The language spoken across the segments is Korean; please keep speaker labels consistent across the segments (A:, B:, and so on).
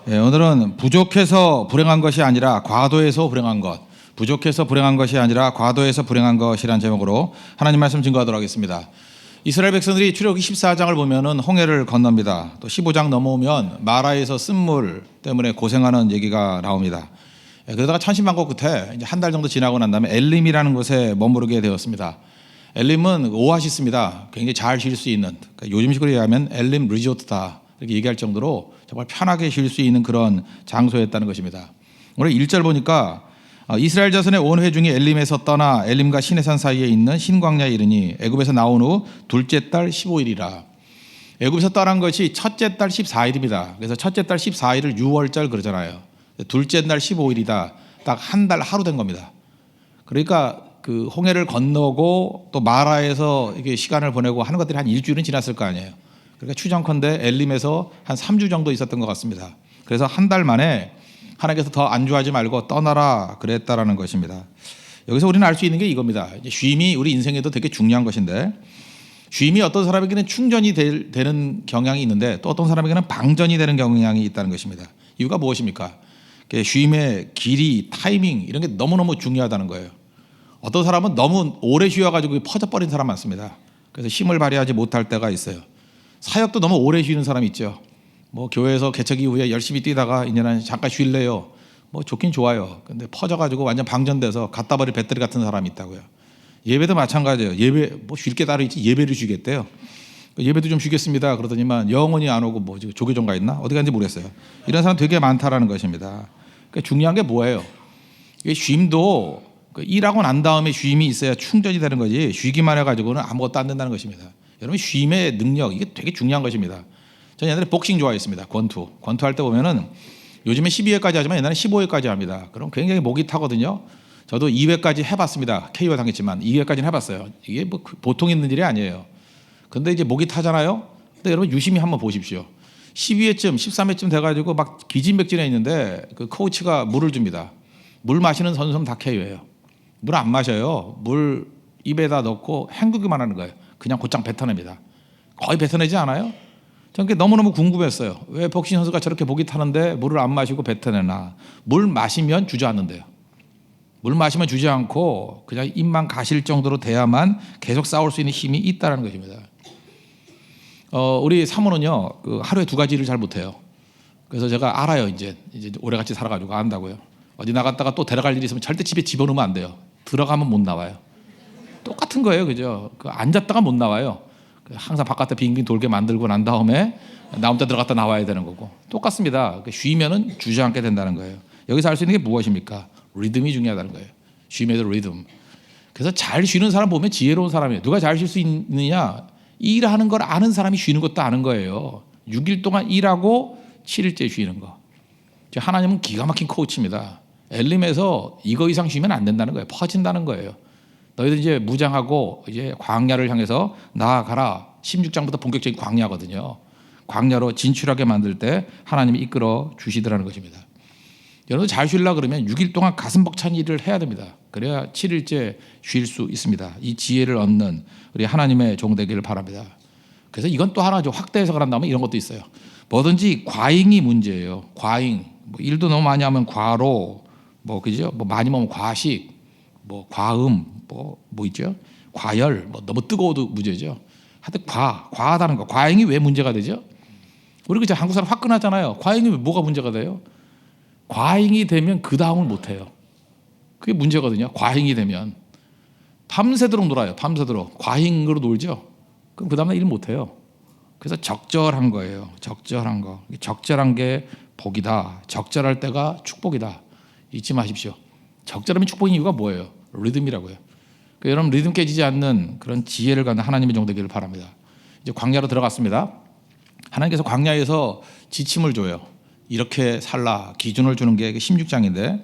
A: 오늘은 부족해서 불행한 것이 아니라 과도해서 불행한 것, 부족해서 불행한 것이 아니라 과도해서 불행한 것이라는 제목으로 하나님 말씀 증거하도록 하겠습니다. 이스라엘 백성들이 출애굽기 14장을 보면은 홍해를 건넙니다. 또 15장 넘어오면 마라에서 쓴물 때문에 고생하는 얘기가 나옵니다. 그러다가 천신만고 끝에 이제 한 달 정도 지나고 난 다음에 엘림이라는 곳에 머무르게 되었습니다. 엘림은 오아시스입니다. 굉장히 잘 쉴 수 있는, 그러니까 요즘식으로 얘기하면 엘림 리조트다 이렇게 얘기할 정도로 정말 편하게 쉴 수 있는 그런 장소였다는 것입니다. 오늘 1절 보니까 이스라엘 자손의 온 회중이 엘림에서 떠나 엘림과 시내산 사이에 있는 신광야에 이르니 애굽에서 나온 후 둘째 달 15일이라. 애굽에서 떠난 것이 첫째 달 14일입니다. 그래서 첫째 달 14일을 6월절 그러잖아요. 둘째 날 15일이다. 딱 한 달 하루 된 겁니다. 그러니까 그 홍해를 건너고 또 마라에서 이게 시간을 보내고 하는 것들이 한 일주일은 지났을 거 아니에요. 그러니까 추정컨대 엘림에서 한 3주 정도 있었던 것 같습니다. 그래서 한 달 만에 하나님께서 더 안주하지 말고 떠나라 그랬다라는 것입니다. 여기서 우리는 알 수 있는 게 이겁니다. 쉼이 우리 인생에도 되게 중요한 것인데, 쉼이 어떤 사람에게는 충전이 되는 경향이 있는데 또 어떤 사람에게는 방전이 되는 경향이 있다는 것입니다. 이유가 무엇입니까? 쉼의 길이, 타이밍 이런 게 너무너무 중요하다는 거예요. 어떤 사람은 너무 오래 쉬어가지고 퍼져버린 사람 많습니다. 그래서 힘을 발휘하지 못할 때가 있어요. 사역도 너무 오래 쉬는 사람이 있죠. 뭐 교회에서 개척 이후에 열심히 뛰다가 이제는 잠깐 쉴래요. 뭐 좋긴 좋아요. 근데 퍼져가지고 완전 방전돼서 갖다 버릴 배터리 같은 사람이 있다고요. 예배도 마찬가지예요. 예배 뭐 쉴 게 따로 있지 예배를 쉬겠대요. 예배도 좀 쉬겠습니다. 그러더니만 영원히 안 오고 뭐 조계종가 있나 어디 간지 모르겠어요. 이런 사람 되게 많다라는 것입니다. 그러니까 중요한 게 뭐예요? 이게 쉼도 일하고 난 다음에 쉼이 있어야 충전이 되는 거지, 쉬기만 해가지고는 아무것도 안 된다는 것입니다. 여러분, 쉼의 능력 이게 되게 중요한 것입니다. 저는 옛날에 복싱 좋아했습니다. 권투 할 때 보면은 요즘에 12회까지 하지만 옛날에 15회까지 합니다. 그럼 굉장히 목이 타거든요. 저도 2회까지 해봤습니다. KO 당했지만 2회까지는 해봤어요. 이게 뭐 보통 있는 일이 아니에요. 근데 이제 목이 타잖아요. 근데 여러분 유심히 한번 보십시오. 12회쯤 13회쯤 돼가지고 막 기진맥진해 있는데 그 코치가 물을 줍니다. 물 마시는 선수는 다 KO예요. 물 안 마셔요. 물 입에다 넣고 헹구기만 하는 거예요. 그냥 곧장 뱉어냅니다. 거의 뱉어내지 않아요? 저는 그게 너무너무 궁금했어요. 왜 복싱 선수가 저렇게 목이 타는데 물을 안 마시고 뱉어내나. 물 마시면 주저앉는데요. 물 마시면 주저앉고 그냥 입만 가실 정도로 돼야만 계속 싸울 수 있는 힘이 있다는 것입니다. 우리 사모는요, 그 하루에 2가지 일을 잘 못해요. 그래서 제가 알아요. 이제 오래같이 살아가지고 안다고요. 어디 나갔다가 또 데려갈 일이 있으면 절대 집에 집어넣으면 안 돼요. 들어가면 못 나와요. 똑같은 거예요, 그죠? 앉았다가 못 나와요. 항상 바깥에 빙빙 돌게 만들고 난 다음에 나 혼자 들어갔다 나와야 되는 거고 똑같습니다. 쉬면은 주저앉게 된다는 거예요. 여기서 알 수 있는 게 무엇입니까? 리듬이 중요하다는 거예요. 쉼에도 리듬. 그래서 잘 쉬는 사람 보면 지혜로운 사람이에요. 누가 잘 쉴 수 있느냐? 일하는 걸 아는 사람이 쉬는 것도 아는 거예요. 6일 동안 일하고 7일째 쉬는 거. 하나님은 기가 막힌 코치입니다. 엘림에서 이거 이상 쉬면 안 된다는 거예요. 퍼진다는 거예요. 너희들 이제 무장하고 이제 광야를 향해서 나아가라. 16장부터 본격적인 광야거든요. 광야로 진출하게 만들 때 하나님이 이끌어 주시더라는 것입니다. 여러분 잘 쉬려고 그러면 6일 동안 가슴 벅찬 일을 해야 됩니다. 그래야 7일째 쉴 수 있습니다. 이 지혜를 얻는 우리 하나님의 종 되기를 바랍니다. 그래서 이건 또 하나 좀 확대 해석을 한다면 이런 것도 있어요. 뭐든지 과잉이 문제예요. 과잉. 뭐 일도 너무 많이 하면 과로, 뭐 그죠? 뭐 많이 먹으면 과식, 뭐 과음, 뭐 있죠? 과열, 뭐 너무 뜨거워도 문제죠. 하여튼 과하다는 거. 과잉이 왜 문제가 되죠? 우리 그죠? 한국 사람 화끈하잖아요. 과잉이 뭐가 문제가 돼요? 과잉이 되면 그 다음을 못 해요. 그게 문제거든요. 과잉이 되면 밤새도록 놀아요. 밤새도록 과잉으로 놀죠. 그럼 그 다음날 일 못 해요. 그래서 적절한 거예요. 적절한 거. 적절한 게 복이다. 적절할 때가 축복이다. 잊지 마십시오. 적절하면 축복인 이유가 뭐예요? 리듬이라고요. 그러니까 여러분 리듬 깨지지 않는 그런 지혜를 갖는 하나님의 종 되기를 바랍니다. 이제 광야로 들어갔습니다. 하나님께서 광야에서 지침을 줘요. 이렇게 살라 기준을 주는 게 16장인데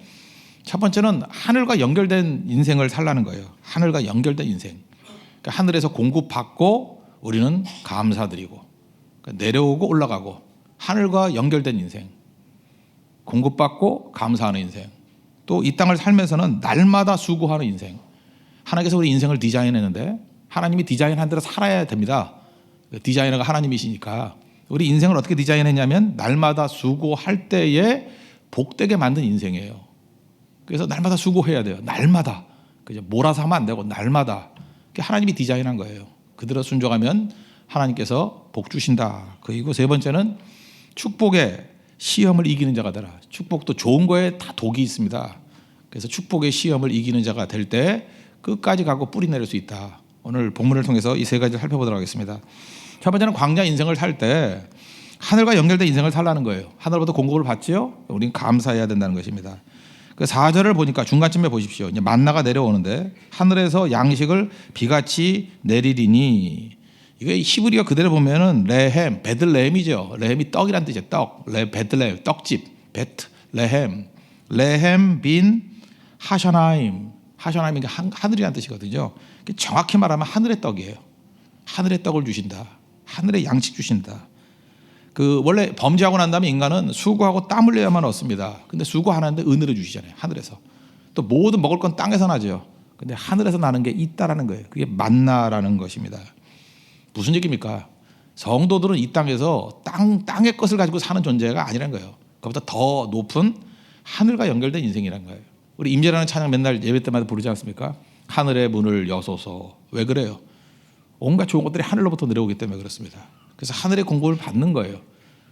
A: 첫 번째는 하늘과 연결된 인생을 살라는 거예요. 하늘과 연결된 인생. 그러니까 하늘에서 공급받고 우리는 감사드리고 그러니까 내려오고 올라가고 하늘과 연결된 인생. 공급받고 감사하는 인생. 또 이 땅을 살면서는 날마다 수고하는 인생. 하나님께서 우리 인생을 디자인했는데 하나님이 디자인한 대로 살아야 됩니다. 디자이너가 하나님이시니까 우리 인생을 어떻게 디자인했냐면 날마다 수고할 때에 복되게 만든 인생이에요. 그래서 날마다 수고해야 돼요. 날마다. 그죠? 몰아서 하면 안 되고 날마다. 하나님이 디자인한 거예요. 그대로 순종하면 하나님께서 복 주신다. 그리고 세 번째는 축복의 시험을 이기는 자가 되라. 축복도 좋은 거에 다 독이 있습니다. 그래서 축복의 시험을 이기는 자가 될 때 끝까지 가고 뿌리 내릴 수 있다. 오늘 본문을 통해서 이 세 가지를 살펴보도록 하겠습니다. 첫 번째는 광야 인생을 살 때 하늘과 연결된 인생을 살라는 거예요. 하늘로부터 공급을 받지요. 우리는 감사해야 된다는 것입니다. 그 4절을 보니까 중간쯤에 보십시오. 이제 만나가 내려오는데 하늘에서 양식을 비같이 내리리니, 이게 히브리어 그대로 보면은 레헴, 베들레헴이죠. 레헴이 떡이란 뜻이에요. 떡, 베들레헴, 떡집, 베트레헴, 레헴 빈 하샤나임, 하샤나임이 하늘이란 뜻이거든요. 정확히 말하면 하늘의 떡이에요. 하늘의 떡을 주신다. 하늘의 양식 주신다. 그 원래 범죄하고 난 다음에 인간은 수고하고 땀 흘려야만 얻습니다. 근데 수고 안 하는데 은혜를 주시잖아요. 하늘에서. 또 모든 먹을 건 땅에서 나죠. 근데 하늘에서 나는 게 있다라는 거예요. 그게 만나라는 것입니다. 무슨 얘기입니까? 성도들은 이 땅에서 땅의 것을 가지고 사는 존재가 아니라는 거예요. 그보다 더 높은 하늘과 연결된 인생이라는 거예요. 우리 임재라는 찬양 맨날 예배 때마다 부르지 않습니까? 하늘의 문을 여소서. 왜 그래요? 온갖 좋은 것들이 하늘로부터 내려오기 때문에 그렇습니다. 그래서 하늘의 공급을 받는 거예요.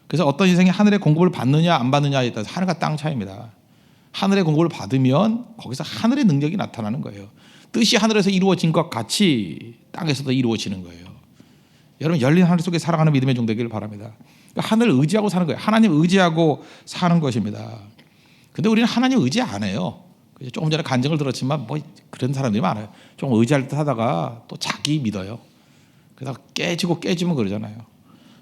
A: 그래서 어떤 인생이 하늘의 공급을 받느냐 안 받느냐에 따라서 하늘과 땅 차이입니다. 하늘의 공급을 받으면 거기서 하늘의 능력이 나타나는 거예요. 뜻이 하늘에서 이루어진 것 같이 땅에서도 이루어지는 거예요. 여러분 열린 하늘 속에 살아가는 믿음의 종 되기를 바랍니다. 그러니까 하늘을 의지하고 사는 거예요. 하나님 의지하고 사는 것입니다. 근데 우리는 하나님 의지 안 해요. 조금 전에 간증을 들었지만 뭐 그런 사람들이 많아요. 좀 의지할 듯 하다가 또 자기 믿어요. 그래서 깨지면 그러잖아요.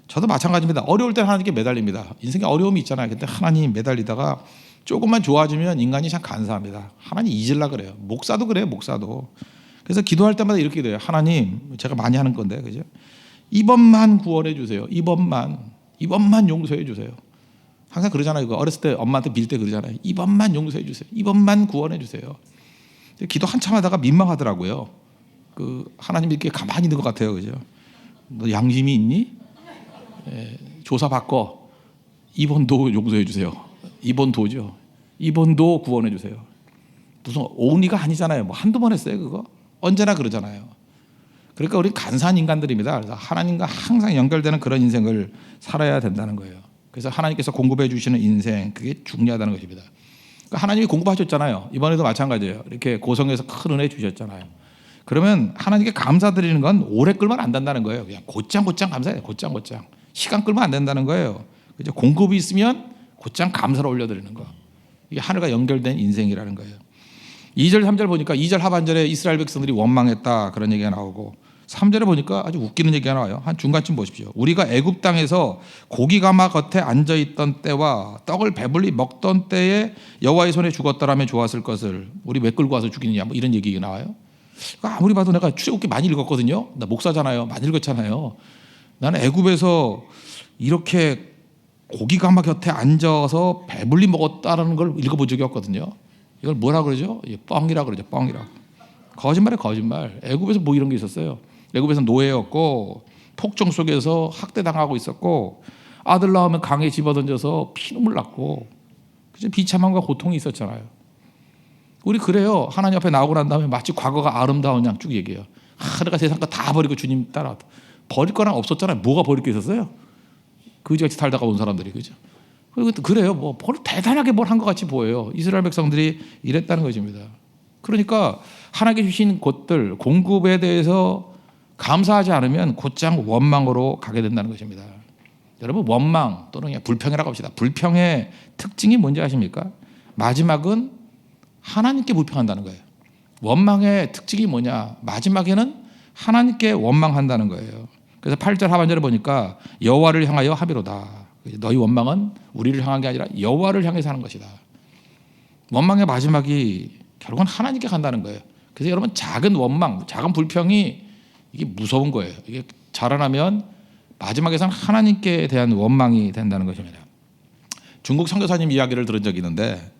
A: 저도 마찬가지입니다. 어려울 때는 하나님께 매달립니다. 인생에 어려움이 있잖아요. 근데 하나님 매달리다가 조금만 좋아지면 인간이 참 간사합니다. 하나님 잊으려고 그래요. 목사도 그래요. 목사도. 그래서 기도할 때마다 이렇게 돼요. 하나님, 제가 많이 하는 건데, 그죠? 이번만 구원해 주세요. 이번만 용서해 주세요. 항상 그러잖아요. 어렸을 때 엄마한테 빌 때 그러잖아요. 이번만 용서해 주세요. 이번만 구원해 주세요. 기도 한참 하다가 민망하더라고요. 하나님이 이렇게 가만히 있는 것 같아요. 그죠? 너 양심이 있니? 조사 바꿔. 이번도 용서해 주세요. 이번도죠. 이번도 구원해 주세요. 무슨 오니가 아니잖아요. 뭐 한두 번 했어요, 그거? 언제나 그러잖아요. 그러니까 우리 간사한 인간들입니다. 그래서 하나님과 항상 연결되는 그런 인생을 살아야 된다는 거예요. 그래서 하나님께서 공급해 주시는 인생, 그게 중요하다는 것입니다. 그러니까 하나님이 공급하셨잖아요. 이번에도 마찬가지예요. 이렇게 고성에서 큰 은혜 주셨잖아요. 그러면 하나님께 감사드리는 건 오래 끌면 안 된다는 거예요. 그냥 곧장 감사해요. 곧장 시간 끌면 안 된다는 거예요. 그죠? 공급이 있으면 곧장 감사를 올려드리는 거. 이게 하늘과 연결된 인생이라는 거예요. 2절 3절 보니까 2절 하반절에 이스라엘 백성들이 원망했다 그런 얘기가 나오고, 3절에 보니까 아주 웃기는 얘기가 나와요. 한 중간쯤 보십시오. 우리가 애굽 땅에서 고기가마 겉에 앉아있던 때와 떡을 배불리 먹던 때에 여호와의 손에 죽었더라면 좋았을 것을 우리 왜 끌고 와서 죽이느냐, 뭐 이런 얘기가 나와요. 아무리 봐도 내가 출애굽기 많이 읽었거든요. 나 목사잖아요. 많이 읽었잖아요. 나는 애굽에서 이렇게 고기가마 곁에 앉아서 배불리 먹었다는 걸 읽어본 적이 없거든요. 이걸 뭐라 그러죠? 뻥이라 그러죠. 뻥이라. 거짓말에 거짓말. 애굽에서 뭐 이런 게 있었어요. 애굽에서 노예였고 폭정 속에서 학대당하고 있었고 아들 낳으면 강에 집어던져서 피눈물 났고 그죠? 비참함과 고통이 있었잖아요. 우리 그래요. 하나님 앞에 나오고 난 다음에 마치 과거가 아름다운 양 쭉 얘기해요. 내가 세상 거 다 버리고 주님 따라왔다. 버릴 거는 없었잖아요. 뭐가 버릴 게 있었어요? 그지같이 살다가 온 사람들이, 그죠? 그래요. 뭐 대단하게 뭘 한 것 같이 보여요. 이스라엘 백성들이 이랬다는 것입니다. 그러니까 하나님께 주신 것들 공급에 대해서 감사하지 않으면 곧장 원망으로 가게 된다는 것입니다. 여러분, 원망 또는 그냥 불평이라고 합시다. 불평의 특징이 뭔지 아십니까? 마지막은 하나님께 불평한다는 거예요. 원망의 특징이 뭐냐? 마지막에는 하나님께 원망한다는 거예요. 그래서 8절 하반절에 보니까 여호와를 향하여 하비로다. 너희 원망은 우리를 향한 게 아니라 여호와를 향해서 하는 것이다. 원망의 마지막이 결국은 하나님께 간다는 거예요. 그래서 여러분, 작은 원망, 작은 불평이 이게 무서운 거예요. 이게 자라나면 마지막에서는 하나님께 대한 원망이 된다는 것입니다. 중국 선교사님 이야기를 들은 적이 있는데,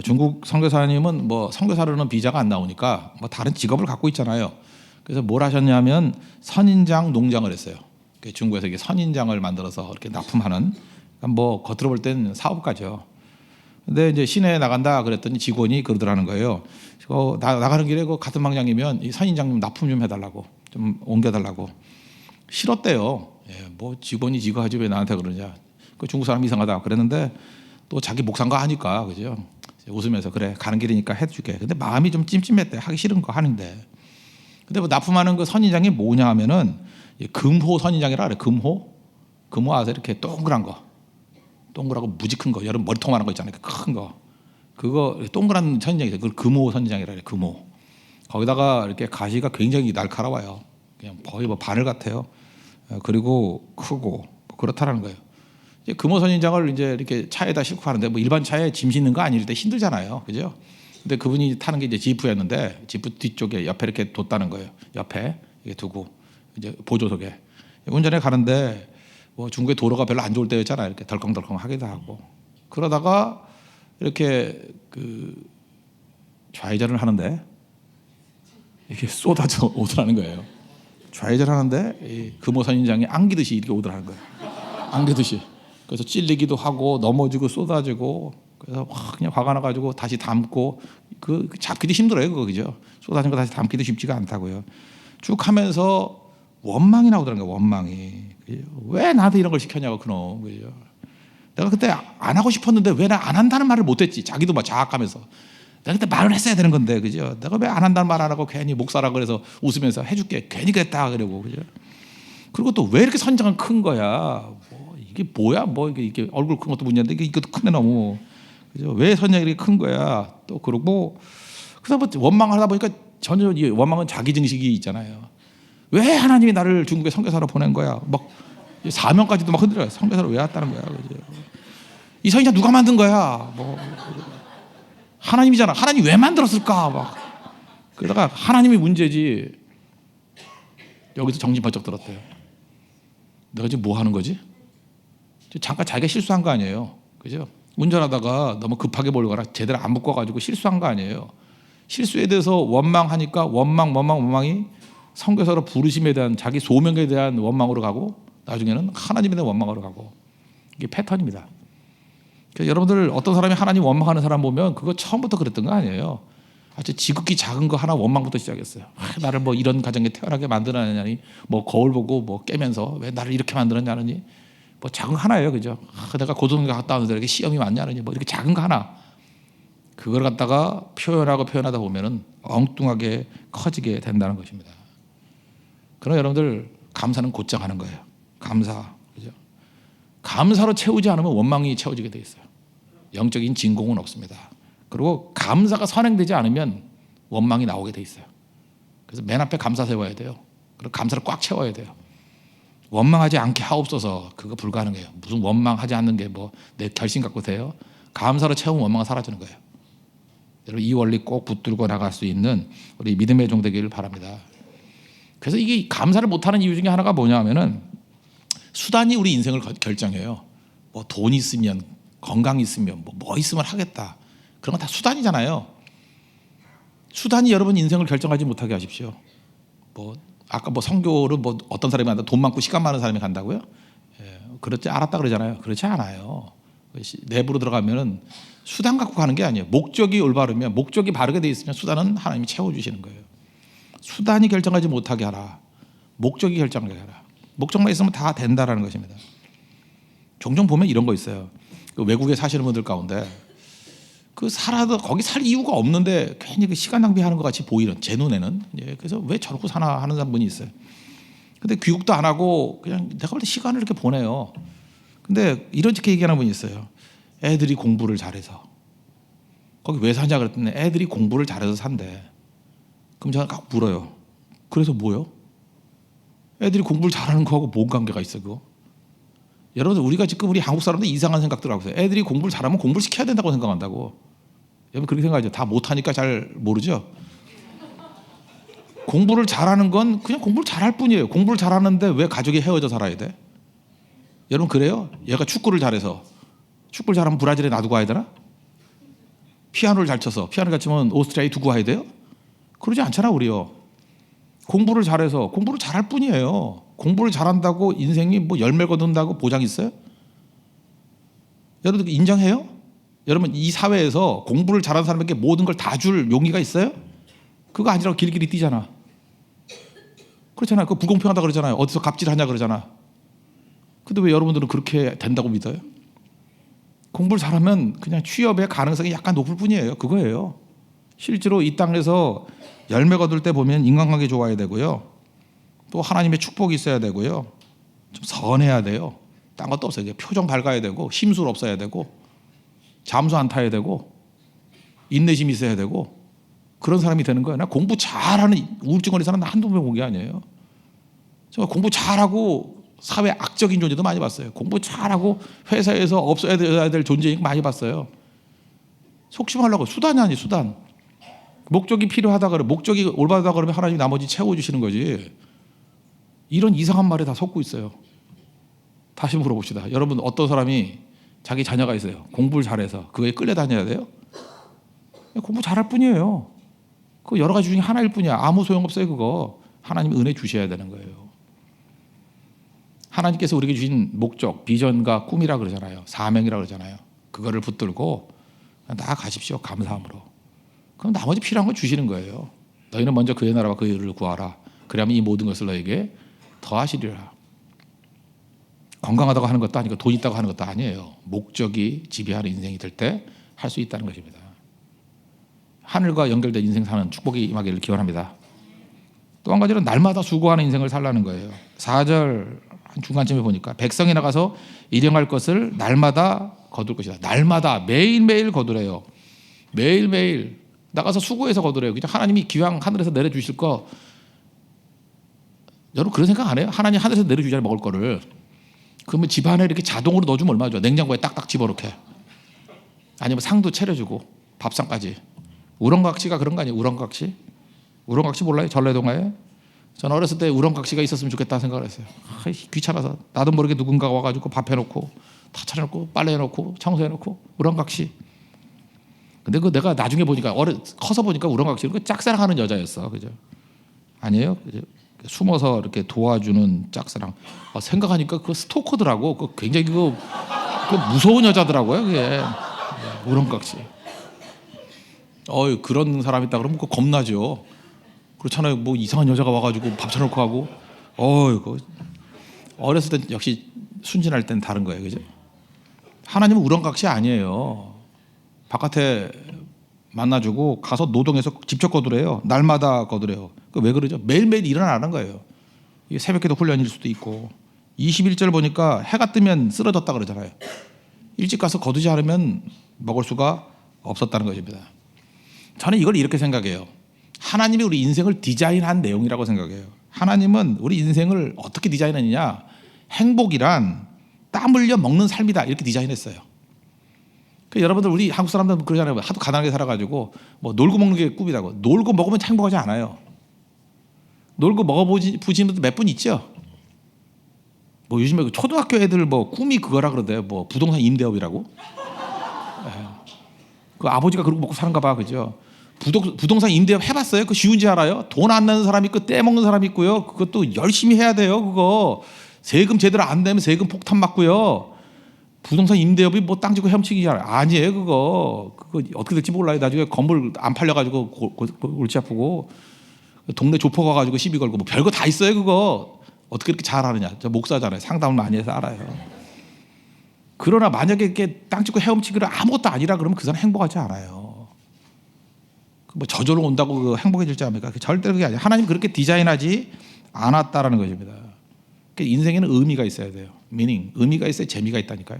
A: 중국 선교사님은 뭐 선교사로는 비자가 안 나오니까 뭐 다른 직업을 갖고 있잖아요. 그래서 뭘 하셨냐면 선인장 농장을 했어요. 중국에서 이게 선인장을 만들어서 이렇게 납품하는, 뭐 겉으로 볼 땐 사업가죠. 근데 이제 시내에 나간다 그랬더니 직원이 그러더라는 거예요. 나가는 길에 그 같은 방향이면 이 선인장 좀 납품 좀 해달라고, 좀 옮겨달라고. 싫었대요. 예, 뭐 직원이 지가 하지 왜 나한테 그러냐. 그 중국 사람 이상하다 그랬는데 또 자기 목상가 하니까 그죠. 웃으면서 그래 가는 길이니까 해줄게. 근데 마음이 좀 찜찜했대. 하기 싫은 거 하는데. 근데 뭐 납품하는 그 선인장이 뭐냐 하면은 금호 선인장이라 그래. 금호 아세요? 이렇게 동그란 거, 동그랗고 무지 큰 거, 여러분 머리통만한 거 있잖아요. 큰 거. 그거 동그란 선인장이 있어요. 그걸 금호 선인장이라 그래. 금호. 거기다가 이렇게 가시가 굉장히 날카로워요. 그냥 거의 뭐 바늘 같아요. 그리고 크고 뭐 그렇다라는 거예요. 이제 금호 선인장을 이제 이렇게 차에다 싣고 가는데 뭐 일반 차에 짐 싣는 거 아닐 때 힘들잖아요. 그죠? 근데 그분이 타는 게 이제 지프였는데 지프 뒤쪽에 옆에 이렇게 뒀다는 거예요. 옆에 이게 두고 이제 보조석에 운전해 가는데 뭐 중국의 도로가 별로 안 좋을 때였잖아요. 이렇게 덜컹덜컹 하기도 하고 그러다가 이렇게 그 좌회전을 하는데 이게 쏟아져 오더라는 거예요. 좌회전 하는데 이 금호 선인장이 안기듯이 이렇게 오더라는 거예요. 안기듯이. 그래서 찔리기도 하고 넘어지고 쏟아지고 그래서 그냥 화가 나가지고 다시 담고 그 잡기도 힘들어요. 그거 그죠? 쏟아진 거 다시 담기도 쉽지가 않다고요. 쭉 하면서 원망이 나오더라는 거예요. 원망이. 왜 나한테 이런 걸 시켰냐고 그놈. 그죠? 내가 그때 안 하고 싶었는데 왜 나 안 한다는 말을 못했지. 자기도 막 자학하면서. 내가 그때 말을 했어야 되는 건데 그죠? 내가 왜 안 한다는 말 안 하고 괜히 목사라 그래서 웃으면서 해줄게. 괜히 그랬다 그러고 그죠? 그리고 또 왜 이렇게 선장은 큰 거야? 뭐 이게 뭐야? 뭐 이게 얼굴 큰 것도 문제인데 이것도 크네 너무. 그죠? 왜 선장이 이렇게 큰 거야? 또 그러고 그래서 뭐 원망하다 보니까 전혀 이 원망은 자기 증식이 있잖아요. 왜 하나님이 나를 중국에 선교사로 보낸 거야? 막 사명까지도 막 흔들어요. 선교사로 왜 왔다는 거야? 그죠? 이 선인장 누가 만든 거야? 뭐 하나님이잖아. 하나님 왜 만들었을까? 막 그러다가 하나님이 문제지. 여기서 정신 번쩍 들었대요. 내가 지금 뭐 하는 거지? 잠깐 자기가 실수한 거 아니에요. 그죠? 운전하다가 너무 급하게 몰거나 제대로 안 묶어가지고 실수한 거 아니에요. 실수에 대해서 원망하니까 원망이 선교사로 부르심에 대한 자기 소명에 대한 원망으로 가고 나중에는 하나님에 대한 원망으로 가고 이게 패턴입니다. 그래서 여러분들 어떤 사람이 하나님 원망하는 사람 보면 그거 처음부터 그랬던 거 아니에요. 아주 지극히 작은 거 하나 원망부터 시작했어요. 나를 뭐 이런 가정에 태어나게 만들었냐니, 뭐 거울 보고 뭐 깨면서 왜 나를 이렇게 만들었냐니, 뭐 작은 거 하나예요, 그죠? 내가 고등학교 갔다 왔는데 이렇게 시험이 많냐니, 뭐 이렇게 작은 거 하나. 그걸 갖다가 표현하다 보면은 엉뚱하게 커지게 된다는 것입니다. 그럼 여러분들 감사는 곧장 하는 거예요. 감사, 그죠? 감사로 채우지 않으면 원망이 채워지게 돼 있어요. 영적인 진공은 없습니다. 그리고 감사가 선행되지 않으면 원망이 나오게 돼 있어요. 그래서 맨 앞에 감사 세워야 돼요. 그리고 감사를 꽉 채워야 돼요. 원망하지 않게 하옵소서. 그거 불가능해요. 무슨 원망하지 않는 게 뭐 내 결심 갖고 돼요? 감사로 채우면 원망은 사라지는 거예요. 여러분 이 원리 꼭 붙들고 나갈 수 있는 우리 믿음의 종 되기를 바랍니다. 그래서 이게 감사를 못하는 이유 중에 하나가 뭐냐 하면은 수단이 우리 인생을 결정해요. 뭐 돈 있으면, 건강 있으면, 뭐 있으면 하겠다. 그런 건 다 수단이잖아요. 수단이 여러분 인생을 결정하지 못하게 하십시오. 뭐 아까 뭐 선교를 뭐 어떤 사람이 간다, 돈 많고 시간 많은 사람이 간다고요? 예, 그렇지 알았다 그러잖아요. 그렇지 않아요. 내부로 들어가면은 수단 갖고 가는 게 아니에요. 목적이 올바르면, 목적이 바르게 돼 있으면 수단은 하나님이 채워주시는 거예요. 수단이 결정하지 못하게 하라. 목적이 결정하게 하라. 목적만 있으면 다 된다라는 것입니다. 종종 보면 이런 거 있어요. 그 외국에 사시는 분들 가운데 그 살아도 거기 살 이유가 없는데 괜히 그 시간 낭비하는 것 같이 보이는 제 눈에는. 예, 그래서 왜 저러고 사나 하는 분이 있어요. 근데 귀국도 안 하고 그냥 내가 볼 때 시간을 이렇게 보내요. 근데 이렇게 얘기하는 분이 있어요. 애들이 공부를 잘해서. 거기 왜 사냐 그랬더니 애들이 공부를 잘해서 산대. 그럼 제가 막 물어요. 그래서 뭐요? 애들이 공부를 잘하는 거하고 뭔 관계가 있어 그거? 여러분들 우리가 지금 우리 한국 사람들 이상한 생각들 하고 있어요. 애들이 공부를 잘하면 공부를 시켜야 된다고 생각한다고. 여러분 그렇게 생각하죠. 다 못하니까 잘 모르죠. 공부를 잘하는 건 그냥 공부를 잘할 뿐이에요. 공부를 잘하는데 왜 가족이 헤어져 살아야 돼? 여러분 그래요? 얘가 축구를 잘해서 축구를 잘하면 브라질에 놔두고 와야 되나? 피아노를 잘 쳐서 피아노를 잘 치면 오스트리아에 두고 와야 돼요? 그러지 않잖아 우리요. 공부를 잘해서 공부를 잘할 뿐이에요. 공부를 잘한다고 인생이 뭐 열매 거둔다고 보장 있어요? 여러분 인정해요? 여러분 이 사회에서 공부를 잘하는 사람에게 모든 걸 다 줄 용의가 있어요? 그거 아니라고 길길이 뛰잖아. 그렇잖아요. 그거 불공평하다 그러잖아요. 어디서 갑질하냐 그러잖아. 근데 왜 여러분들은 그렇게 된다고 믿어요? 공부를 잘하면 그냥 취업의 가능성이 약간 높을 뿐이에요. 그거예요. 실제로 이 땅에서 열매 거둘 때 보면 인간관계 좋아야 되고요. 또 하나님의 축복이 있어야 되고요. 좀 선해야 돼요. 딴 것도 없어요. 표정 밝아야 되고 심술 없어야 되고 잠수 안 타야 되고 인내심이 있어야 되고 그런 사람이 되는 거예요. 나 공부 잘하는 우울증 걸린 사람 한두 명 본 게 아니에요. 정말 공부 잘하고 사회 악적인 존재도 많이 봤어요. 공부 잘하고 회사에서 없어야 될 존재인 많이 봤어요. 속심하려고 수단이 아니 수단. 목적이 필요하다 그러면 목적이 올바르다 그러면 하나님이 나머지 채워주시는 거지. 이런 이상한 말에 다 속고 있어요. 다시 물어봅시다. 여러분 어떤 사람이 자기 자녀가 있어요. 공부를 잘해서 그거에 끌려다녀야 돼요? 공부 잘할 뿐이에요. 그 여러 가지 중에 하나일 뿐이야. 아무 소용없어요. 그거 하나님 은혜 주셔야 되는 거예요. 하나님께서 우리에게 주신 목적, 비전과 꿈이라 그러잖아요. 사명이라 그러잖아요. 그거를 붙들고 나아가십시오. 감사함으로. 그럼 나머지 필요한 거 주시는 거예요. 너희는 먼저 그의 나라와 그의 의를 구하라. 그러면 이 모든 것을 너에게 더하시리라. 건강하다고 하는 것도 아니고 돈 있다고 하는 것도 아니에요. 목적이 지배하는 인생이 될 때 할 수 있다는 것입니다. 하늘과 연결된 인생 사는 축복이 임하기를 기원합니다. 또 한 가지는 날마다 수고하는 인생을 살라는 거예요. 4절 한 중간쯤에 보니까 백성이 나가서 일용할 것을 날마다 거둘 것이다. 날마다 매일매일 거두래요. 매일매일 나가서 수고해서 거두래요. 그냥 하나님이 기왕 하늘에서 내려주실 거 여러분 그런 생각 안 해요? 하나님 하늘에서 내려주잖아요. 먹을 거를. 그러면 집 안에 이렇게 자동으로 넣어주면 얼마나 좋아. 냉장고에 딱딱 집어넣게. 아니면 상도 차려주고 밥상까지. 우렁각시가 그런 거 아니에요? 우렁각시? 우렁각시 몰라요? 전래동화에? 저는 어렸을 때 우렁각시가 있었으면 좋겠다 생각을 했어요. 귀찮아서 나도 모르게 누군가가 와가지고 밥 해놓고 다 차려놓고 빨래 해놓고 청소해놓고 우렁각시. 근데 그 내가 나중에 보니까 커서 보니까 우렁각시는 그 짝사랑하는 여자였어. 그죠? 아니에요? 그죠? 숨어서 이렇게 도와주는 짝사랑. 생각하니까 그 스토커더라고. 그 굉장히 그 무서운 여자더라고요. 그게 우렁각시. 그런 사람 있다 그러면 그거 겁나죠. 그렇잖아요. 뭐 이상한 여자가 와가지고 밥 차려놓고 하고. 그 어렸을 땐 역시 순진할 땐 다른 거예요, 그죠? 하나님은 우렁각시 아니에요. 바깥에 만나주고 가서 노동해서 직접 거두래요. 날마다 거두래요. 왜 그러죠? 매일매일 일어나는 거예요. 이게 새벽에도 훈련일 수도 있고. 21절 보니까 해가 뜨면 쓰러졌다 그러잖아요. 일찍 가서 거두지 않으면 먹을 수가 없었다는 것입니다. 저는 이걸 이렇게 생각해요. 하나님이 우리 인생을 디자인한 내용이라고 생각해요. 하나님은 우리 인생을 어떻게 디자인했느냐? 행복이란 땀 흘려 먹는 삶이다 이렇게 디자인했어요. 여러분들 우리 한국 사람들은 그러잖아요. 하도 가난하게 살아가지고 뭐 놀고 먹는 게 꿈이라고. 놀고 먹으면 행복하지 않아요. 놀고 먹어보신 분들 몇 분 있죠? 뭐 요즘에 초등학교 애들 뭐 꿈이 그거라 그러대요. 뭐 부동산 임대업이라고. 그 아버지가 그러고 먹고 사는가 봐, 그죠? 부동산 임대업 해봤어요? 그거 쉬운지 알아요? 돈 안 내는 사람 있고 떼먹는 사람 있고요. 그것도 열심히 해야 돼요. 그거 세금 제대로 안 내면 세금 폭탄 맞고요. 부동산 임대업이 뭐 땅 짓고 헤엄치기 아니에요. 그거 어떻게 될지 몰라요. 나중에 건물 안 팔려가지고 골치 아프고 동네 조폭 와가지고 시비 걸고 뭐 별거 다 있어요. 그거 어떻게 이렇게 잘하느냐. 저 목사잖아요. 상담을 많이 해서 알아요. 그러나 만약에 이렇게 땅 짓고 헤엄치기를 아무것도 아니라 그러면 그 사람 행복하지 않아요. 뭐 저절로 온다고 그 행복해질지 압니까? 절대 그게 아니에요. 하나님 그렇게 디자인하지 않았다라는 것입니다. 인생에는 의미가 있어야 돼요. 미닝, 의미가 있어야 재미가 있다니까요.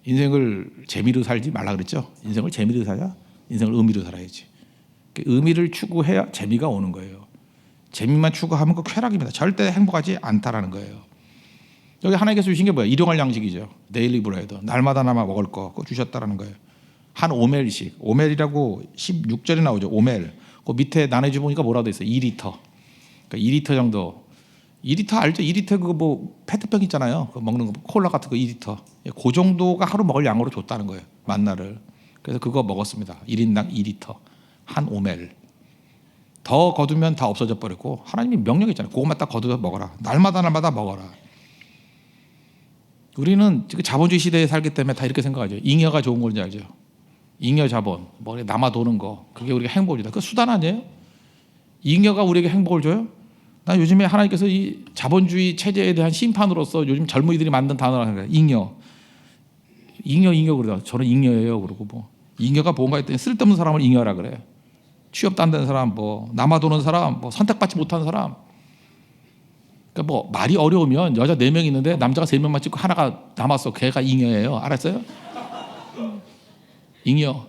A: 인생을 재미로 살지 말라 그랬죠. 인생을 재미로 살자. 인생을 의미로 살아야지. 의미를 추구해야 재미가 오는 거예요. 재미만 추구하면 그 쾌락입니다. 절대 행복하지 않다라는 거예요. 여기 하나님께서 주신 게 뭐예요? 일용할 양식이죠. 데일리 브레드. 날마다 먹을 거 그거 주셨다라는 거예요. 한 오멜씩. 오멜이라고 16절에 나오죠. 오멜. 그 밑에 나눠주 보니까 뭐라고 돼 있어요? 2리터. 그러니까 2리터 정도. 2리터 알죠? 2리터 그거 뭐 페트병 있잖아요. 그 먹는 거 콜라 같은 거 2리터. 그 정도가 하루 먹을 양으로 줬다는 거예요. 만나를. 그래서 그거 먹었습니다. 1인당 2리터. 한 오멜. 더 거두면 다 없어져 버리고 하나님이 명령했잖아요. 그것만 딱 거두어 먹어라. 날마다 먹어라. 우리는 지금 자본주의 시대에 살기 때문에 다 이렇게 생각하죠. 잉여가 좋은 건지 알죠. 잉여 자본, 뭐 남아 도는 거, 그게 우리가 행복을 주다. 그 수단 아니에요? 잉여가 우리에게 행복을 줘요? 나 요즘에 하나님께서 이 자본주의 체제에 대한 심판으로서 요즘 젊은이들이 만든 단어라 생각해요. 잉여 그러다. 저는 잉여예요. 그러고 뭐 잉여가 뭔가 했더니 쓸데없는 사람을 잉여라 그래. 취업도 안 되는 사람, 뭐 남아 도는 사람, 뭐 선택받지 못하는 사람. 그러니까 뭐 말이 어려우면 여자 4명 있는데 남자가 3명만 찍고 하나가 남았어. 걔가 잉여예요. 알았어요? 잉여.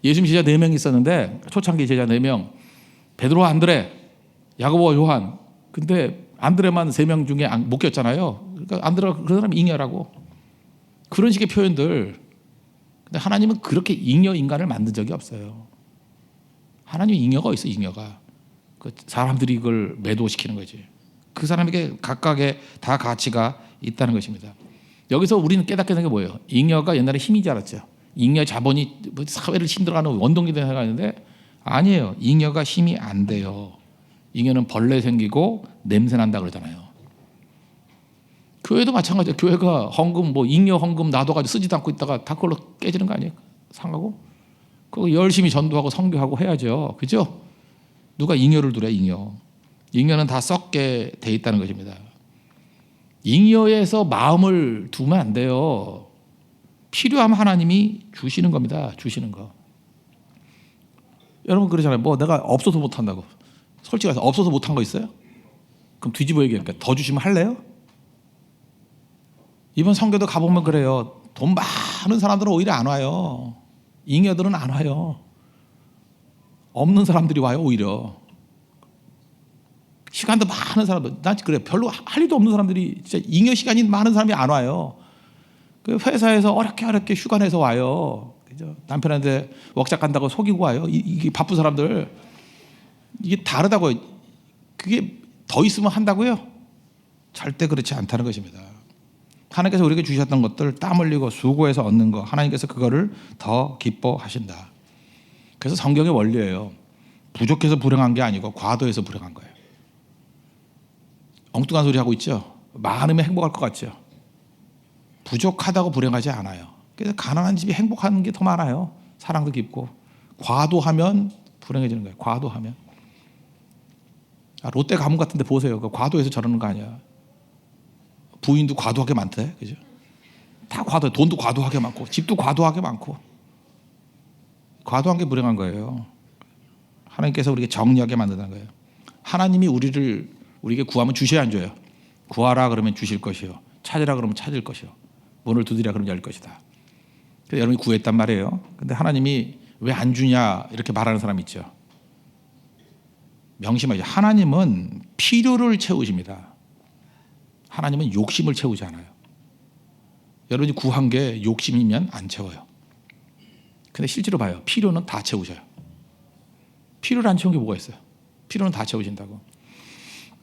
A: 예수님 제자 4명 있었는데 초창기 제자 4명. 베드로, 안드레, 야고보, 요한. 근데 안드레만 3명 중에 못 꼈잖아요. 그러니까 안드레가 그 사람 잉여라고. 그런 식의 표현들. 근데 하나님은 그렇게 잉여 인간을 만든 적이 없어요. 하나님이 잉여가 있어. 잉여가. 그 사람들이 이걸 매도시키는 거지. 그 사람에게 각각의 다 가치가 있다는 것입니다. 여기서 우리는 깨닫게 된 게 뭐예요? 잉여가 옛날에 힘인 줄 알았죠. 잉여 자본이 사회를 힘들어하는 원동력이 되는 생각하는데 아니에요. 잉여가 힘이 안 돼요. 잉여는 벌레 생기고 냄새 난다 그러잖아요. 교회도 마찬가지예요. 교회가 헌금 뭐 잉여 헌금 놔둬가지고 쓰지도 않고 있다가 다 그걸로 깨지는 거 아니에요? 상하고 그거 열심히 전도하고 선교하고 해야죠. 그죠? 누가 잉여를 두래? 잉여는 다 썩게 돼 있다는 것입니다. 잉여에서 마음을 두면 안 돼요. 필요하면 하나님이 주시는 겁니다. 주시는 거. 여러분 그러잖아요. 뭐 내가 없어서 못한다고. 솔직히 말해서 없어서 못한 거 있어요? 그럼 뒤집어 얘기하니까 더 주시면 할래요? 이번 선교도 가보면 그래요. 돈 많은 사람들은 오히려 안 와요. 잉여들은 안 와요. 없는 사람들이 와요. 오히려. 시간도 많은 사람들. 난 그래. 별로 할 일도 없는 사람들이 진짜 잉여 시간이 많은 사람이 안 와요. 그 회사에서 어렵게 휴가 내서 와요. 그죠? 남편한테 웍작 간다고 속이고 와요. 이게 바쁜 사람들. 이게 다르다고요. 그게 더 있으면 한다고요? 절대 그렇지 않다는 것입니다. 하나님께서 우리에게 주셨던 것들 땀 흘리고 수고해서 얻는 거 하나님께서 그거를 더 기뻐하신다. 그래서 성경의 원리예요. 부족해서 불행한 게 아니고 과도해서 불행한 거예요. 엉뚱한 소리 하고 있죠. 많으면 행복할 것 같죠. 부족하다고 불행하지 않아요. 그래서 가난한 집이 행복한 게 더 많아요. 사랑도 깊고. 과도하면 불행해지는 거예요. 과도하면. 롯데 가문 같은 데 보세요. 과도해서 저러는 거 아니야. 부인도 과도하게 많대. 그죠? 다 과도, 돈도 과도하게 많고, 집도 과도하게 많고. 과도한 게 불행한 거예요. 하나님께서 우리에게 정리하게 만든다는 거예요. 하나님이 우리에게 구하면 주셔야 안 줘요. 구하라 그러면 주실 것이요. 찾으라 그러면 찾을 것이요. 문을 두드리라 그러면 열 것이다. 그래서 여러분이 구했단 말이에요. 근데 하나님이 왜 안 주냐 이렇게 말하는 사람 있죠. 명심하죠. 하나님은 필요를 채우십니다. 하나님은 욕심을 채우지 않아요. 여러분이 구한 게 욕심이면 안 채워요. 근데 실제로 봐요. 필요는 다 채우셔요. 필요를 안 채운 게 뭐가 있어요? 필요는 다 채우신다고.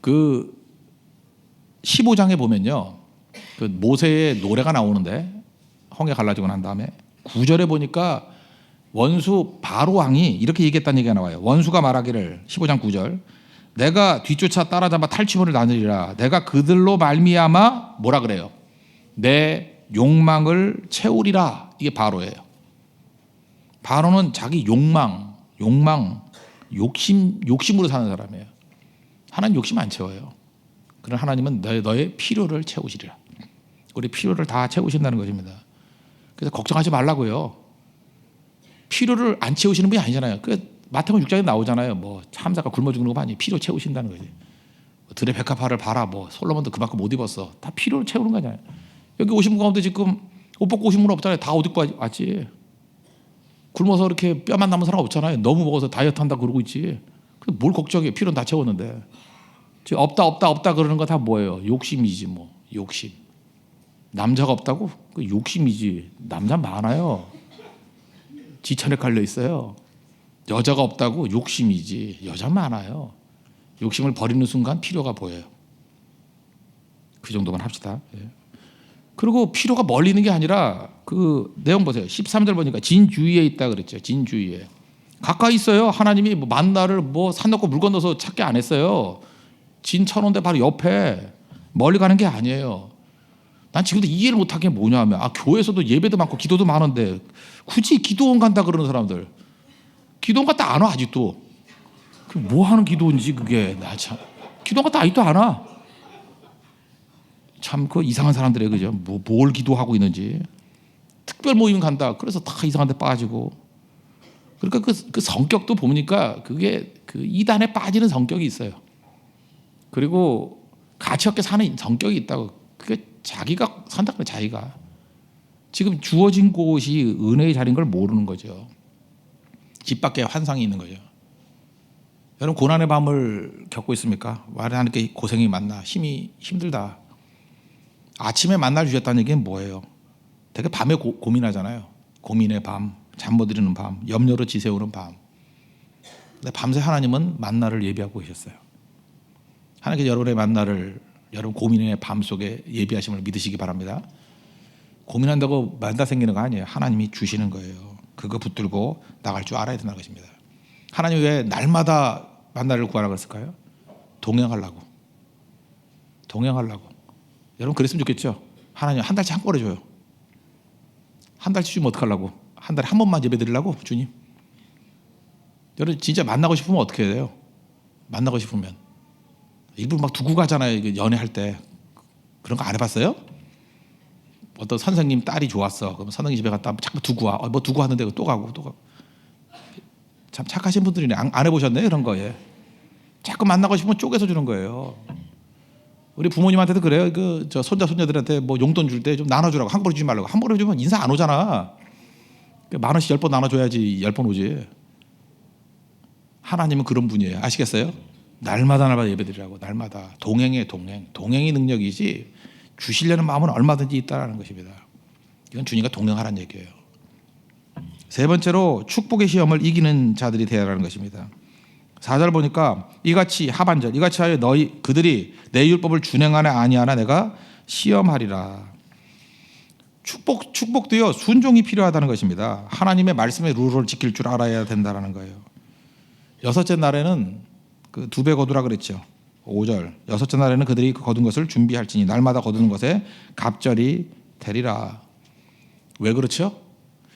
A: 그 15장에 보면요. 그 모세의 노래가 나오는데 홍해 갈라지고 난 다음에 9절에 보니까 원수 바로 왕이 이렇게 얘기했다는 얘기가 나와요. 원수가 말하기를 15장 9절 내가 뒤쫓아 따라잡아 탈취물을 나누리라. 내가 그들로 말미암아 뭐라 그래요? 내 욕망을 채우리라. 이게 바로예요. 바로는 자기 욕심으로 사는 사람이에요. 하나님 욕심 안 채워요. 그러나 하나님은 너의 필요를 채우시리라. 우리 필요를 다 채우신다는 것입니다. 그래서 걱정하지 말라고요. 필요를 안 채우시는 분이 아니잖아요. 그 마태복음 6장에 나오잖아요. 뭐 참사가 굶어 죽는 거 아니에요. 필요 채우신다는 거지. 들의 백합화를 봐라. 뭐 솔로몬도 그만큼 못 입었어. 다 필요를 채우는 거잖아요. 여기 오신 분 가운데 지금 옷 벗고 오신 분 없잖아요. 다 옷 입고 왔지. 굶어서 이렇게 뼈만 남은 사람 없잖아요. 너무 먹어서 다이어트 한다 그러고 있지. 뭘 걱정해. 필요는 다 채웠는데. 지금 없다 그러는 거 다 뭐예요? 욕심이지 뭐. 욕심. 남자가 없다고? 그 욕심이지. 남자 많아요. 지천에 깔려 있어요. 여자가 없다고? 욕심이지. 여자 많아요. 욕심을 버리는 순간 필요가 보여요. 그 정도만 합시다. 예. 그리고 필요가 멀리 있는 게 아니라 그 내용 보세요. 13절 보니까 진주위에 있다 그랬죠. 진주위에. 가까이 있어요. 하나님이 뭐 만나를 뭐 산 넘고 물 건너서 찾게 안 했어요. 진 천원대 바로 옆에, 멀리 가는 게 아니에요. 난 지금도 이해를 못하는 게 뭐냐면, 교회에서도 예배도 많고 기도도 많은데 굳이 기도원 간다 그러는 사람들, 기도원 갔다 안 와 아직도. 그 뭐 하는 기도인지 그게, 나 참 기도원 갔다 아직도 안 와. 참 그 이상한 사람들이에요, 그죠? 뭘 기도하고 있는지. 특별 모임 간다, 그래서 다 이상한 데 빠지고. 그러니까 그 성격도 보니까 그게 그 이단에 빠지는 성격이 있어요. 그리고 가치 없게 사는 성격이 있다고. 그게 자기가 산다 그래. 자기가 지금 주어진 곳이 은혜의 자리인 걸 모르는 거죠. 집 밖에 환상이 있는 거죠. 여러분, 고난의 밤을 겪고 있습니까? 하나님께 고생이 많나, 힘이 힘들다. 아침에 만날 주셨다는 얘기는 뭐예요? 되게 밤에 고민하잖아요. 고민의 밤, 잠 못 이루는 밤, 염려로 지새우는 밤. 근데 밤새 하나님은 만나를 예비하고 계셨어요. 하나님께 여러분의 만나를, 여러분 고민의 밤 속에 예비하심을 믿으시기 바랍니다. 고민한다고 만나 생기는 거 아니에요. 하나님이 주시는 거예요. 그거 붙들고 나갈 줄 알아야 된다는 것입니다. 하나님 왜 날마다 만나를 구하라고 그랬을까요? 동행하려고. 여러분 그랬으면 좋겠죠. 하나님 한 달치 한꺼번에 줘요. 한 달치 주면 어떡하려고? 한 달에 한 번만 예배 드리려고? 주님. 여러분 진짜 만나고 싶으면 어떻게 해야 돼요? 만나고 싶으면 일부러 막 두고 가잖아요. 연애할 때. 그런 거 안 해봤어요? 어떤 선생님 딸이 좋았어. 그럼 선생님 집에 갔다 자꾸 두고 와. 뭐 두고 왔는데 또 가고. 참 착하신 분들이네. 안 해보셨네 그런 거. 예. 자꾸 만나고 싶으면 쪼개서 주는 거예요. 우리 부모님한테도 그래요. 저 손자손녀들한테 뭐 용돈 줄 때 좀 나눠주라고. 한 번에 주지 말라고. 한 번에 주면 인사 안 오잖아. 10,000원씩 10번 나눠줘야지 10번 오지. 하나님은 그런 분이에요. 아시겠어요? 날마다 예배드리라고. 날마다. 동행이 능력이지 주시려는 마음은 얼마든지 있다는 것입니다. 이건 주님과 동행하라는 얘기예요. 세 번째로 축복의 시험을 이기는 자들이 되어라는 것입니다. 4절 보니까 이같이 하반절, 이같이 하여 그들이 내 율법을 준행하나 아니하나 내가 시험하리라. 축복도요, 순종이 필요하다는 것입니다. 하나님의 말씀의 룰을 지킬 줄 알아야 된다는 거예요. 여섯째 날에는 그 2배 거두라 그랬죠. 5절, 여섯째 날에는 그들이 거둔 것을 준비할지니 날마다 거두는 것에 갑절이 되리라. 왜 그렇죠?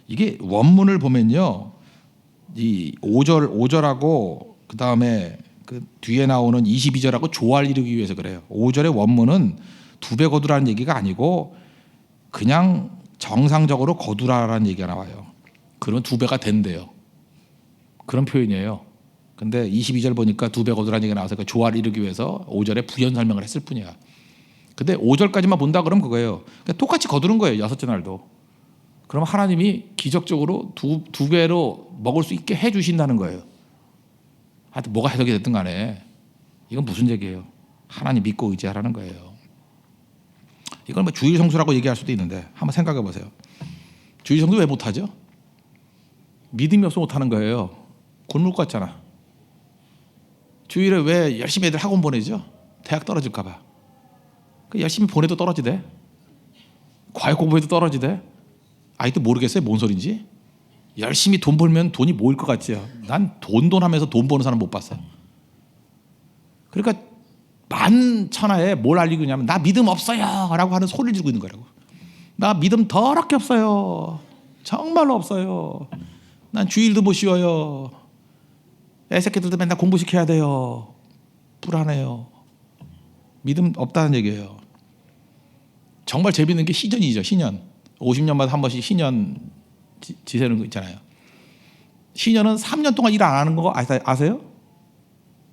A: 이게 원문을 보면요, 이 5절하고 그 다음에 그 뒤에 나오는 22절하고 조화를 이루기 위해서 그래요. 5절의 원문은 2배 거두라는 얘기가 아니고 그냥 정상적으로 거두라라는 얘기가 나와요. 그러면 2배가 된대요. 그런 표현이에요. 근데 22절 보니까 2배 거두라는 얘기가 나와서 그 조화를 이루기 위해서 5절에 부연 설명을 했을 뿐이야. 근데 5절까지만 본다 그러면 그거예요. 그러니까 똑같이 거두는 거예요. 여섯째 날도. 그럼 하나님이 기적적으로 두 배로 먹을 수 있게 해주신다는 거예요. 하여튼 뭐가 해석이 됐든 간에 이건 무슨 얘기예요? 하나님 믿고 의지하라는 거예요. 이걸 뭐 주일 성수라고 얘기할 수도 있는데 한번 생각해 보세요. 주일 성수 왜 못하죠? 믿음이 없어 못하는 거예요. 굶을 것 같잖아. 주일에 왜 열심히 애들 학원 보내죠? 대학 떨어질까 봐. 열심히 보내도 떨어지대. 과외 공부해도 떨어지대. 아직도 모르겠어요. 뭔 소린지. 열심히 돈 벌면 돈이 모일 것 같지요. 난 돈 하면서 돈 버는 사람 못 봤어. 그러니까 만천하에 뭘 알리고 있냐면 나 믿음 없어요 라고 하는 소리를 지르고 있는 거라고. 나 믿음 더럽게 없어요. 정말로 없어요. 난 주일도 못 쉬어요. 애새끼들도 맨날 공부시켜야 돼요. 불안해요. 믿음 없다는 얘기예요. 정말 재밌는 게 시년이죠. 시년. 50년마다 한 번씩 시년 지새는 거 있잖아요. 시년은 3년 동안 일 안 하는 거 아세요?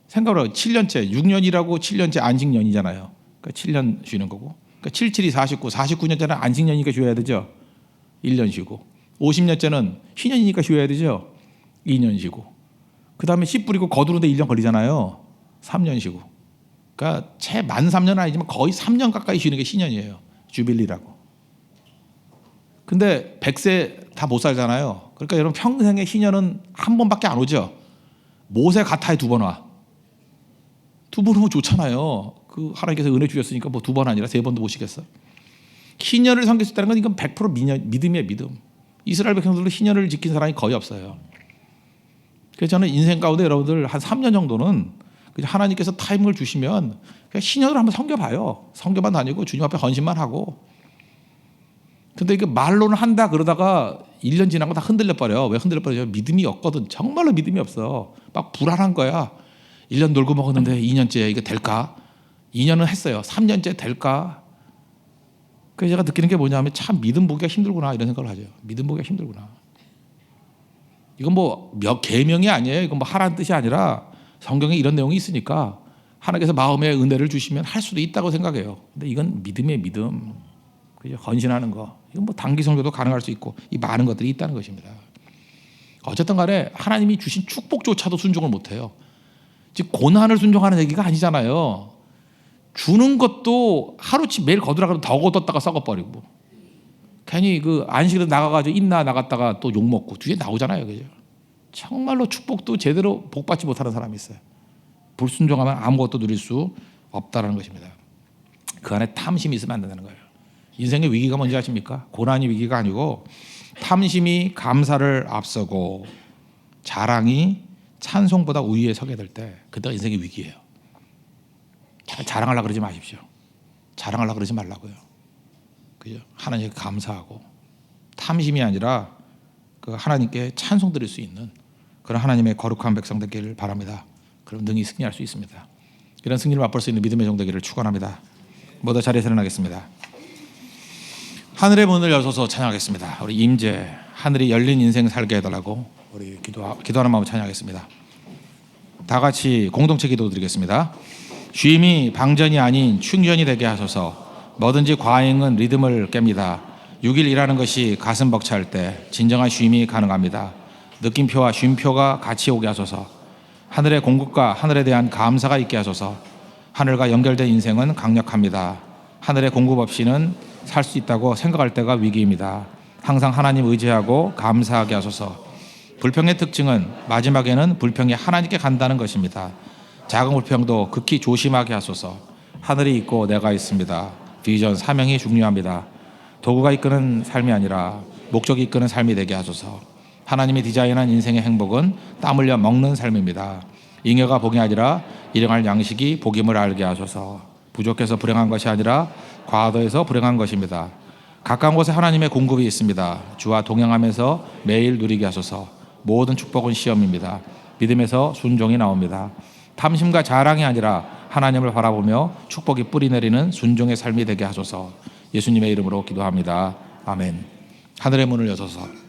A: 생각해봐요. 7년째, 6년 일하고 7년째 안식년이잖아요. 그러니까 7년 쉬는 거고. 그러니까 77이 49, 49년째는 안식년이니까 쉬어야 되죠. 1년 쉬고. 50년째는 희년이니까 쉬어야 되죠. 2년 쉬고. 그 다음에 씨 뿌리고 거두는데 1년 걸리잖아요. 3년 쉬고. 그러니까 채 만 3년은 아니지만 거의 3년 가까이 쉬는 게 시년이에요. 주빌리라고. 근데 100세 다 못 살잖아요. 그러니까 여러분 평생의 희년은 한 번밖에 안 오죠. 모세 가타에 2번 와. 2번 오면 좋잖아요. 그 하나님께서 은혜 주셨으니까 뭐 2번 아니라 3번도 모시겠어. 희년을 섬겼다는 건 이건 100% 믿음이에요. 믿음. 이스라엘 백성들도 희년을 지킨 사람이 거의 없어요. 그래서 저는 인생 가운데 여러분들 한 3년 정도는 하나님께서 타임을 주시면 그냥 신년을 한번 섬겨봐요. 섬겨만 다니고 주님 앞에 헌신만 하고. 근데 이게 말로는 한다 그러다가 1년 지나고 다 흔들려버려. 왜 흔들려버려요? 믿음이 없거든. 정말로 믿음이 없어. 막 불안한 거야. 1년 놀고 먹었는데 2년째 이게 될까? 2년은 했어요. 3년째 될까? 그래서 제가 느끼는 게 뭐냐면 참 믿음 보기가 힘들구나 이런 생각을 하죠. 믿음 보기가 힘들구나. 이건 뭐 몇 계명이 아니에요. 이건 뭐 하라는 뜻이 아니라 성경에 이런 내용이 있으니까 하나님께서 마음의 은혜를 주시면 할 수도 있다고 생각해요. 근데 이건 믿음의 믿음. 그죠? 헌신하는 거. 이건 뭐 단기 성교도 가능할 수 있고 이 많은 것들이 있다는 것입니다. 어쨌든 간에 하나님이 주신 축복조차도 순종을 못해요. 즉 고난을 순종하는 얘기가 아니잖아요. 주는 것도 하루치 매일 거두라고 더 거뒀다가 썩어버리고 괜히 그 안식일에 나가가지고 있나 나갔다가 또 욕먹고 뒤에 나오잖아요. 그죠? 정말로 축복도 제대로 복받지 못하는 사람이 있어요. 불순종하면 아무것도 누릴 수 없다는 것입니다. 그 안에 탐심이 있으면 안 된다는 거예요. 인생의 위기가 뭔지 아십니까? 고난이 위기가 아니고 탐심이 감사를 앞서고 자랑이 찬송보다 우위에 서게 될 때 그때가 인생의 위기예요. 자랑하려고 그러지 마십시오. 자랑하려고 그러지 말라고요. 그죠? 하나님께 감사하고 탐심이 아니라 그 하나님께 찬송 드릴 수 있는 그런 하나님의 거룩한 백성 되기를 바랍니다. 그럼 능히 승리할 수 있습니다. 이런 승리를 맛볼 수 있는 믿음의 종 되기를 축원합니다. 모두 자리에서 일어나겠습니다. 하늘의 문을 여셔서 찬양하겠습니다. 우리 임재 하늘이 열린 인생 살게 해달라고 우리 기도하는 마음으로 찬양하겠습니다. 다 같이 공동체 기도 드리겠습니다. 쉼이 방전이 아닌 충전이 되게 하소서. 뭐든지 과잉은 리듬을 깹니다. 6일 일하는 것이 가슴 벅찰 때 진정한 쉼이 가능합니다. 느낌표와 쉼표가 같이 오게 하소서. 하늘의 공급과 하늘에 대한 감사가 있게 하소서. 하늘과 연결된 인생은 강력합니다. 하늘의 공급 없이는 살 수 있다고 생각할 때가 위기입니다. 항상 하나님 의지하고 감사하게 하소서. 불평의 특징은 마지막에는 불평이 하나님께 간다는 것입니다. 작은 불평도 극히 조심하게 하소서. 하늘이 있고 내가 있습니다. 비전 사명이 중요합니다. 도구가 이끄는 삶이 아니라 목적이 이끄는 삶이 되게 하소서. 하나님이 디자인한 인생의 행복은 땀 흘려 먹는 삶입니다. 잉여가 복이 아니라 일용할 양식이 복임을 알게 하소서. 부족해서 불행한 것이 아니라 과도해서 불행한 것입니다. 가까운 곳에 하나님의 공급이 있습니다. 주와 동행하면서 매일 누리게 하소서. 모든 축복은 시험입니다. 믿음에서 순종이 나옵니다. 탐심과 자랑이 아니라 하나님을 바라보며 축복이 뿌리내리는 순종의 삶이 되게 하소서. 예수님의 이름으로 기도합니다. 아멘. 하늘의 문을 여소서.